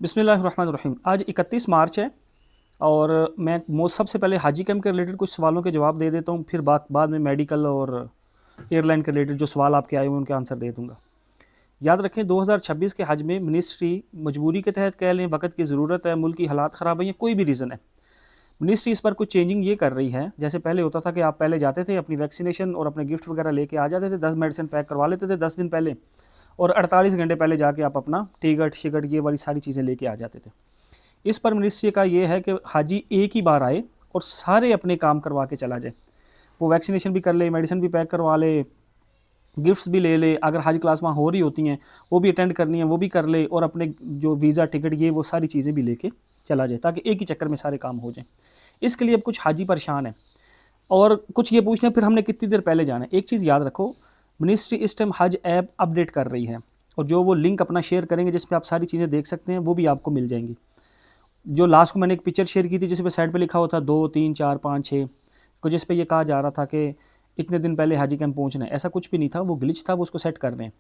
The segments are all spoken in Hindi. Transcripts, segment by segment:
बिस्मिल्लाहिर्रहमानिर्रहीम। आज 31 मार्च है और मैं सबसे पहले हाजी कैंप के रिलेटेड कुछ सवालों के जवाब दे देता हूँ, फिर बाद में मेडिकल और एयरलाइन के रिलेटेड जो सवाल आपके आए हुए उनके आंसर दे दूँगा। याद रखें 2026 के हज में मिनिस्ट्री मजबूरी के तहत कह लें, वक्त की ज़रूरत है, मुल्क की हालात ख़राब है या कोई भी रीज़न है, मिनिस्ट्री इस पर कुछ चेंजिंग ये कर रही है। जैसे पहले होता था कि आप पहले जाते थे अपनी वैक्सीनेशन और अपने गिफ्ट वगैरह लेके आ जाते थे, 10 मेडिसिन पैक करवा लेते थे 10 दिन पहले, और 48 घंटे पहले जाके आप अपना टिकट शिकट ये वाली सारी चीज़ें लेके आ जाते थे। इस पर मिनिस्ट्री का ये है कि हाजी एक ही बार आए और सारे अपने काम करवा के चला जाए। वो वैक्सीनेशन भी कर ले, मेडिसिन भी पैक करवा ले, गिफ्ट्स भी ले ले, अगर हाजी क्लास वहाँ हो रही होती हैं वो भी अटेंड करनी है वो भी कर ले, और अपने जो वीज़ा टिकट ये वो सारी चीज़ें भी लेके चला जाए, ताकि एक ही चक्कर में सारे काम हो जाएं। इसके लिए अब कुछ हाजी परेशान हैं और कुछ ये पूछ रहे हैं फिर हमने कितनी देर पहले जाना है। एक चीज़ याद रखो, मिनिस्ट्री इस टाइम हज ऐप अपडेट कर रही है और जो वो लिंक अपना शेयर करेंगे जिसमें आप सारी चीज़ें देख सकते हैं वो भी आपको मिल जाएंगी। जो लास्ट को मैंने एक पिक्चर शेयर की थी जिस पे साइड पे लिखा हुआ था 2 3 4 5 6 को, जिस पे ये कहा जा रहा था कि इतने दिन पहले हाजी कैंप पहुंचना है, ऐसा कुछ भी नहीं था, वो ग्लिच था, वो उसको सेट कर रहे हैं।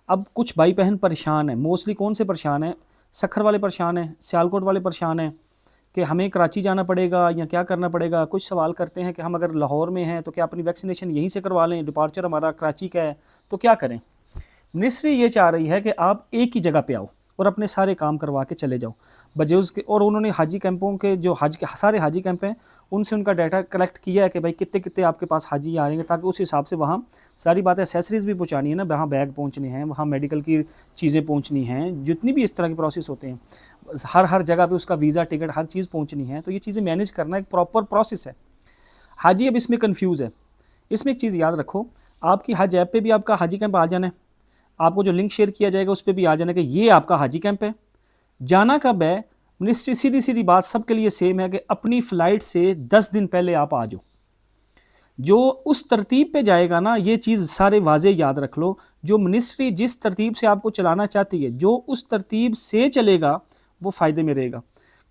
अब कुछ भाई बहन परेशान है, मोस्टली कौन से परेशान है, सखर वाले परेशान हैं, सियालकोट वाले परेशान हैं कि हमें कराची जाना पड़ेगा या क्या करना पड़ेगा। कुछ सवाल करते हैं कि हम अगर लाहौर में हैं तो क्या अपनी वैक्सीनेशन यहीं से करवा लें, डिपार्चर हमारा कराची का है तो क्या करें। मिनिस्ट्री ये चाह रही है कि आप एक ही जगह पे आओ और अपने सारे काम करवा के चले जाओ बजूज़ के। और उन्होंने हाजी कैंपों के जो हज के सारे हाजी कैंप हैं उनसे उनका डाटा कलेक्ट किया है कि भाई कितने कितने आपके पास हाजी आ रहे हैं, ताकि उस हिसाब से वहाँ सारी बातें एसेसरीज़ भी पहुँचानी है ना, वहाँ बैग पहुँचने हैं, वहाँ मेडिकल की चीज़ें पहुँचनी हैं, जितनी भी इस तरह के प्रोसेस होते हैं हर जगह पे उसका वीज़ा टिकट हर चीज़ पहुँचनी है, तो ये चीज़ें मैनेज करना एक प्रॉपर प्रोसेस है। हाजी अब इसमें कन्फ्यूज़ है। इसमें एक चीज़ याद रखो, आपकी हज ऐप पे भी आपका हाजी कैंप आ जाना है, आपको जो लिंक शेयर किया जाएगा उस पर भी आ जाना कि ये आपका हाजी कैंप है। जाना कब है, मिनिस्ट्री सीधी सीधी बात सबके लिए सेम है कि अपनी फ़्लाइट से 10 दिन पहले आप आ जाओ। जो उस तरतीब पे जाएगा ना, ये चीज़ सारे वाजे याद रख लो, जो मिनिस्ट्री जिस तरतीब से आपको चलाना चाहती है, जो उस तरतीब से चलेगा वो फ़ायदे में रहेगा,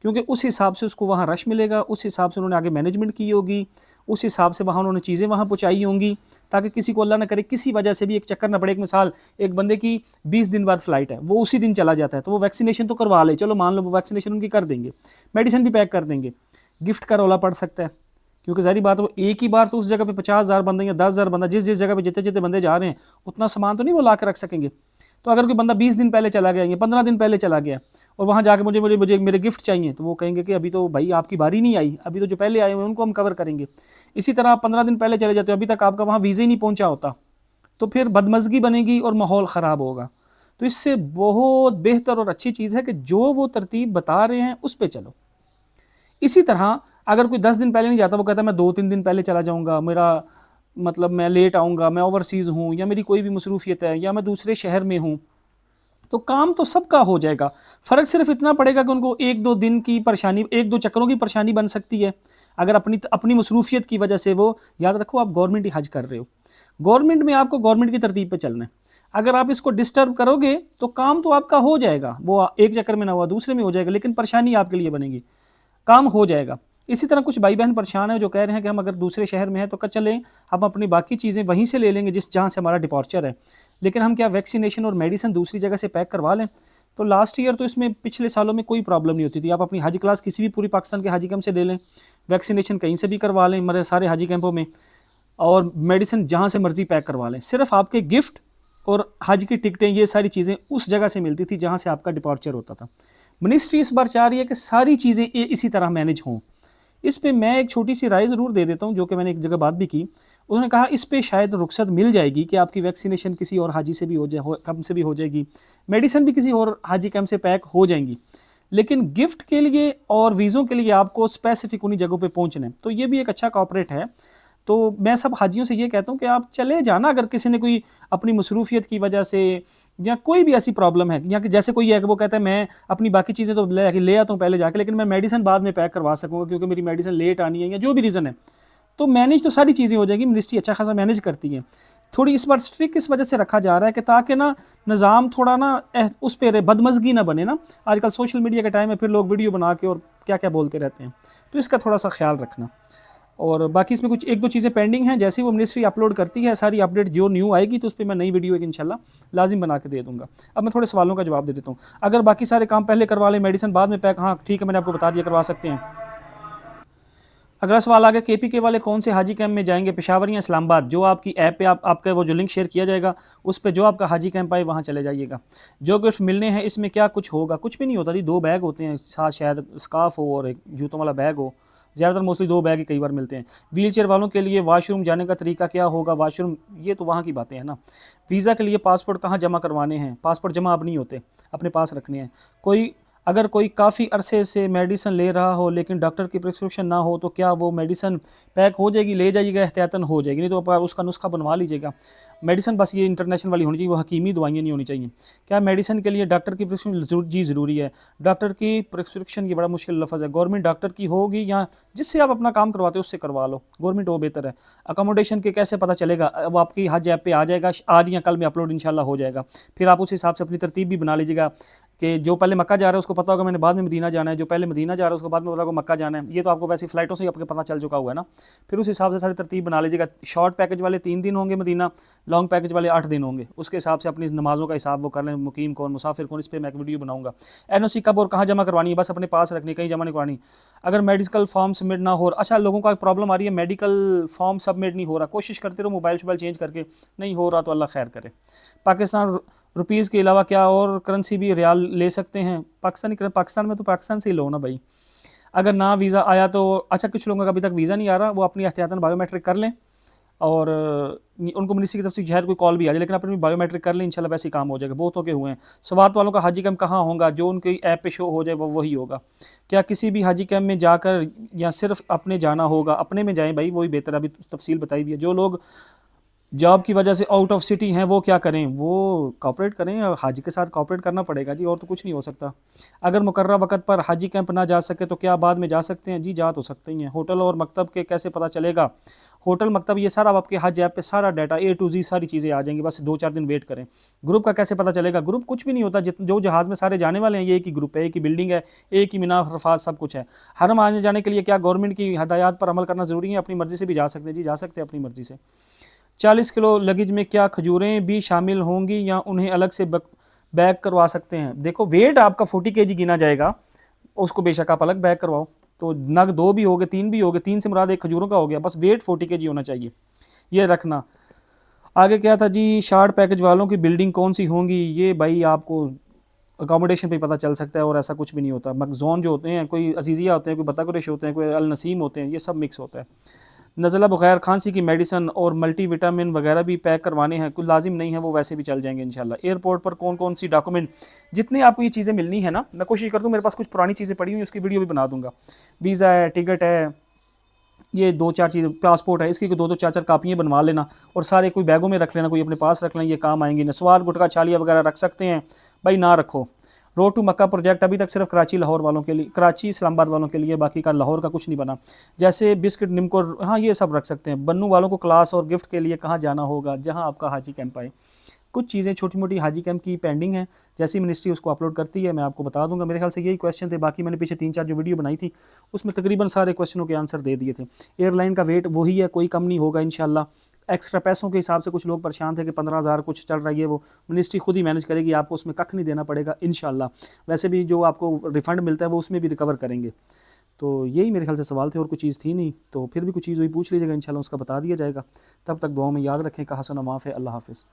क्योंकि उस हिसाब से उसको वहाँ रश मिलेगा, उस हिसाब से उन्होंने आगे मैनेजमेंट की होगी, उस हिसाब से वहाँ उन्होंने चीज़ें वहाँ पहुँचाई होंगी, ताकि किसी को अल्लाह ना करे किसी वजह से भी एक चक्कर ना पड़े। एक मिसाल, एक बंदे की 20 दिन बाद फ़्लाइट है, वो उसी दिन चला जाता है, तो वो वैक्सीनेशन तो करवा ले, चलो मान लो वो वैक्सीनेशन उनकी कर देंगे, मेडिसिन भी पैक कर देंगे, गिफ्ट का रौला पड़ सकता है, क्योंकि सारी बात वो एक ही बार तो उस जगह पे 50,000 बंदे या 10,000 बंदा जिस जिस जगह पे जितने जितने बंदे जा रहे हैं उतना सामान तो नहीं वो ला कर रख सकेंगे। तो अगर कोई बंदा 20 दिन पहले चला गया या 15 दिन पहले चला गया और वहाँ जाके मुझे मुझे मुझे मेरे गिफ्ट चाहिए, तो वो कहेंगे कि अभी तो भाई आपकी बारी नहीं आई, अभी तो जो पहले आए हुए हैं उनको हम कवर करेंगे। इसी तरह आप 15 दिन पहले चले जाते हो, अभी तक आपका वहाँ वीज़ा ही नहीं पहुँचा होता, तो फिर बदमज़गी बनेगी और माहौल ख़राब होगा। तो इससे बहुत बेहतर और अच्छी चीज़ है कि जो वो तरतीब बता रहे हैं उस पर चलो। इसी तरह अगर कोई 10 दिन पहले नहीं जाता, वो कहता है मैं 2-3 दिन पहले चला जाऊँगा, मेरा मतलब मैं लेट आऊँगा, मैं ओवरसीज़ हूँ या मेरी कोई भी मसरूफ़ियत है या मैं दूसरे शहर में हूँ, तो काम तो सबका हो जाएगा। फ़र्क सिर्फ इतना पड़ेगा कि उनको 1-2 दिन की परेशानी, 1-2 चक्करों की परेशानी बन सकती है, अगर अपनी अपनी मसरूफ़ियत की वजह से वो। याद रखो आप गवर्नमेंट ही हज कर रहे हो, गवर्नमेंट में आपको गवर्नमेंट की तरतीब पे चलना है। अगर आप इसको डिस्टर्ब करोगे तो काम तो आपका हो जाएगा, वो एक चक्कर में ना हुआ दूसरे में हो जाएगा, लेकिन परेशानी आपके लिए बनेगी, काम हो जाएगा। इसी तरह कुछ भाई बहन परेशान है जो कह रहे हैं कि हम अगर दूसरे शहर में हैं तो चलें, हम अपनी बाकी चीज़ें वहीं से ले लेंगे जहाँ से हमारा डिपॉर्चर है, लेकिन हम क्या वैक्सीनेशन और मेडिसिन दूसरी जगह से पैक करवा लें। तो लास्ट ईयर तो इसमें पिछले सालों में कोई प्रॉब्लम नहीं होती थी, आप अपनी हाजी क्लास किसी भी पूरी पाकिस्तान के हाजी कैंप से ले लें, वैक्सीनेशन कहीं से भी करवा लें हमारे सारे हाजी कैंपों में, और मेडिसिन जहाँ से मर्जी पैक करवा लें। सिर्फ आपके गिफ्ट और हज की टिकटें ये सारी चीज़ें उस जगह से मिलती थी जहाँ से आपका डिपॉर्चर होता था। मिनिस्ट्री इस बार चाह रही है कि सारी चीज़ें इसी तरह मैनेज हों। इस पे मैं एक छोटी सी राय ज़रूर दे देता हूँ, जो कि मैंने एक जगह बात भी की। उन्होंने कहा इस पे शायद रुख्सत मिल जाएगी कि आपकी वैक्सीनेशन किसी और हाजी से भी कैंप से भी हो जाएगी, मेडिसिन भी किसी और हाजी कैंप से पैक हो जाएंगी, लेकिन गिफ्ट के लिए और वीज़ों के लिए आपको स्पेसिफिक उन्हीं जगहों पे पहुंचना है। तो ये भी एक अच्छा कॉपरेट है। तो मैं सब हाजियों से ये कहता हूँ कि आप चले जाना, अगर किसी ने कोई अपनी मसरूफ़ियत की वजह से या कोई भी ऐसी प्रॉब्लम है, या कि जैसे कोई है कि वो कहता है मैं अपनी बाकी चीज़ें तो ले आता हूँ पहले जाके, लेकिन मैं मेडिसिन बाद में पैक करवा सकूँगा क्योंकि मेरी मेडिसिन लेट आनी है या जो भी रीज़न है, तो मैनेज तो सारी चीज़ें हो जाएगी। मिनिस्ट्री अच्छा खासा मैनेज करती है। थोड़ी इस बार स्ट्रिक्ट इस वजह से रखा जा रहा है कि ताकि ना निज़ाम थोड़ा ना उस पर बदमज़गी ना बने ना। आजकल सोशल मीडिया का टाइम है, फिर लोग वीडियो बना के और क्या क्या बोलते रहते हैं, तो इसका थोड़ा सा ख्याल रखना। और बाकी इसमें कुछ एक दो चीज़ें पेंडिंग हैं, जैसे वो मिनिस्ट्री अपलोड करती है सारी अपडेट जो न्यू आएगी तो उस पर मैं नई वीडियो एक इंशाल्लाह लाजिम बना के दे दूंगा। अब मैं थोड़े सवालों का जवाब दे देता हूँ। अगर बाकी सारे काम पहले करवा लें, मेडिसिन बाद में पैक, हाँ ठीक है, मैंने आपको बता दिया, करवा सकते हैं। अगला सवाल आ गया, केपीके वाले कौन से हाजी कैंप में जाएंगे, पेशावर या इस्लामाबाद? जो आपकी ऐप पे आपका वो जो लिंक शेयर किया जाएगा उस पर जो आपका हाजी कैंप आए वहाँ चले जाइएगा। जो गिफ्ट मिलने हैं इसमें क्या कुछ होगा? कुछ भी नहीं होता जी, 2 बैग होते हैं साथ, शायद स्कार्फ हो और एक जूतों वाला बैग हो, ज़्यादातर मोस्टली 2 बैग ही कई बार मिलते हैं। व्हील चेयर वालों के लिए वॉशरूम जाने का तरीका क्या होगा? वॉशरूम ये तो वहाँ की बातें हैं ना। वीज़ा के लिए पासपोर्ट कहाँ जमा करवाने हैं? पासपोर्ट जमा अब नहीं होते, अपने पास रखने हैं। अगर कोई काफ़ी अरसे से मेडिसिन ले रहा हो लेकिन डॉक्टर की प्रिस्क्रिप्शन ना हो तो क्या वो मेडिसिन पैक हो जाएगी? ले जाइएगा, एहतियातन हो जाएगी, नहीं तो आप उसका नुस्खा बनवा लीजिएगा। मेडिसिन बस ये इंटरनेशनल वाली होनी चाहिए, वो हकीमी दवाइयाँ नहीं होनी चाहिए। क्या मेडिसिन के लिए डॉक्टर की प्रिस्क्रिप्शन जी ज़रूरी है? डॉक्टर की प्रिस्क्रिप्शन ये बड़ा मुश्किल लफ्ज़ है, गवर्नमेंट डॉक्टर की होगी या जिससे आप अपना काम करवाते हो उससे करवा लो, गवर्नमेंट वो बेहतर है। अकोमोडेशन के कैसे पता चलेगा? वो आपकी हज ऐप पे आ जाएगा, आज या कल में अपलोड इंशाल्लाह हो जाएगा। फिर आप उस हिसाब से अपनी तरतीब भी बना लीजिएगा कि जो पहले मक्का जा रहा है उसको पता होगा मैंने बाद में मदीना जाना है, जो पहले मदीना जा रहा है उसको बाद में पता होगा मक्का जाना है। ये तो आपको वैसे फ़्लाइटों से ही आपको पता चल चुका हुआ है ना। फिर उस हिसाब से सारी तरतीब बना लीजिएगा। शॉर्ट पैकेज वाले 3 दिन होंगे मदीना, लॉन्ग पैकेज वाले 8 दिन होंगे। उसके हिसाब से अपनी नमाज़ों का हिसाब वो कर लें, मुकीम कौन, मुसाफिर कौन, इस पर मैं एक वीडियो बनाऊंगा। एनओसी कब और कहाँ जमा करवानी है? बस अपने पास रखनी, कहीं जमा नहीं करवानी। अगर मेडिकल फॉर्म सबमिट ना हो, अच्छा लोगों का प्रॉब्लम आ रही है मेडिकल फॉर्म सबमिट नहीं हो रहा, कोशिश करते रहो मोबाइल शोबाइल चेंज करके, नहीं हो रहा तो अल्लाह खैर करे। पाकिस्तान रुपीज़ के अलावा क्या और करेंसी भी रियाल ले सकते हैं? पाकिस्तान में तो पाकिस्तान से ही लो ना भाई। अगर ना वीज़ा आया तो, अच्छा कुछ लोगों का अभी तक वीज़ा नहीं आ रहा, वो अपनी एहतियातन बायोमेट्रिक कर लें और उनको मिनिस्ट्री की तरफ से शहर कोई कॉल भी आ जाए, लेकिन अपनी बायोमेट्रिक कर लें, इंशाल्लाह वैसे ही काम हो जाएगा। बहुतों के हुए हैं। स्वात वालों का हाजी कैंप कहाँ होगा? जो उनकी ऐप पे शो हो जाए वो वही होगा। क्या किसी भी हाजी कैंप में जाकर या सिर्फ अपने जाना होगा? अपने में जाएँ भाई, वही बेहतर, अभी तफसील बताई भी है। जो लोग जॉब की वजह से आउट ऑफ सिटी हैं वो क्या करें? वो कॉपरेट करें, और हाजी के साथ कॉपरेट करना पड़ेगा जी, और तो कुछ नहीं हो सकता। अगर मुकर्रर वक्त पर हाजी कैंप ना जा सके तो क्या बाद में जा सकते हैं? जी जा तो सकते ही हैं। होटल और मकतब के कैसे पता चलेगा? होटल मकतब ये सारा आपके हज ऐप पे सारा डाटा A to Z सारी चीज़ें आ जाएंगी, बस 2-4 दिन वेट करें। ग्रुप का कैसे पता चलेगा? ग्रुप कुछ भी नहीं होता, जो जहाज़ में सारे जाने वाले हैं ये एक ही ग्रुप है, एक ही बिल्डिंग है, एक ही मीनार अरफात सब कुछ है। हरम आने जाने के लिए क्या गवर्नमेंट की हदायत पर अमल करना ज़रूरी है? अपनी मर्ज़ी से भी जा सकते हैं जी, जा सकते हैं अपनी मर्ज़ी से। 40 किलो लगेज में क्या खजूरें भी शामिल होंगी या उन्हें अलग से बैग करवा सकते हैं? देखो वेट आपका 40 kg गिना जाएगा, उसको बेशक आप अलग बैग करवाओ, तो नग 2 भी हो गए, 3 भी हो गए, 3 से मुराद एक खजूरों का हो गया, बस वेट 40 kg होना चाहिए, ये रखना। आगे क्या था जी? शार्ट पैकेज वालों की बिल्डिंग कौन सी होंगी? ये भाई आपको अकोमोडेशन पे पता चल सकता है, और ऐसा कुछ भी नहीं होता। मकजोन जो होते हैं, कोई अजीज़िया होते हैं, कोई बतकुरेश होते हैं, कोई अल नसीम होते हैं, ये सब मिक्स होता है। नज़ला बुखार खांसी की मेडिसिन और मल्टीविटामिन वगैरह भी पैक करवाने हैं? कुछ लाजिम नहीं है, वो वैसे भी चल जाएंगे इंशाल्लाह। एयरपोर्ट पर कौन कौन सी डॉक्यूमेंट, जितनी आपको ये चीज़ें मिलनी है ना, मैं कोशिश करता हूँ, मेरे पास कुछ पुरानी चीज़ें पड़ी हुई, उसकी वीडियो भी बना दूंगा। वीज़ा है, टिकट है, ये 2-4 चीज़, पासपोर्ट है, इसकी 2-4 कापियाँ बनवा लेना और सारे कोई बैगों में रख लेना, कोई अपने पास रख लेना, ये काम आएंगे। नस्वार, गुटखा, छालिया वगैरह रख सकते हैं भाई, ना रखो। रोड टू मक्का प्रोजेक्ट अभी तक सिर्फ कराची लाहौर वालों के लिए, कराची इस्लामाबाद वालों के लिए, बाकी का लाहौर का कुछ नहीं बना। जैसे बिस्किट, निमको, हाँ ये सब रख सकते हैं। बन्नू वालों को क्लास और गिफ्ट के लिए कहाँ जाना होगा? जहाँ आपका हाजी कैंप आए। कुछ चीज़ें छोटी मोटी हाजी कैंप की पेंडिंग हैं, जैसी मिनिस्ट्री उसको अपलोड करती है मैं आपको बता दूंगा। मेरे ख्याल से यही क्वेश्चन थे, बाकी मैंने पीछे 3-4 जो वीडियो बनाई थी उसमें तकरीबन सारे क्वेश्चनों के आंसर दे दिए थे। एयरलाइन का वेट वही है, कोई कम नहीं होगा इंशाल्लाह। एक्स्ट्रा पैसों के हिसाब से कुछ लोग परेशान थे कि 15,000 कुछ चल रही है, वो मिनिस्ट्री खुद ही मैनेज करेगी, आपको उसमें कख नहीं देना पड़ेगा इंशाल्लाह। वैसे भी जो आपको रिफ़ंड मिलता है वो उसमें भी रिकवर करेंगे। तो यही मेरे ख्याल से सवाल थे, और कुछ चीज़ थी नहीं, तो फिर भी कुछ चीज़ हुई पूछ लीजिएगा, इंशाल्लाह उसका बता दिया जाएगा। तब तक दुआ में याद रखें, कहा सुना माफ़ है। अल्लाह हाफ़िज़।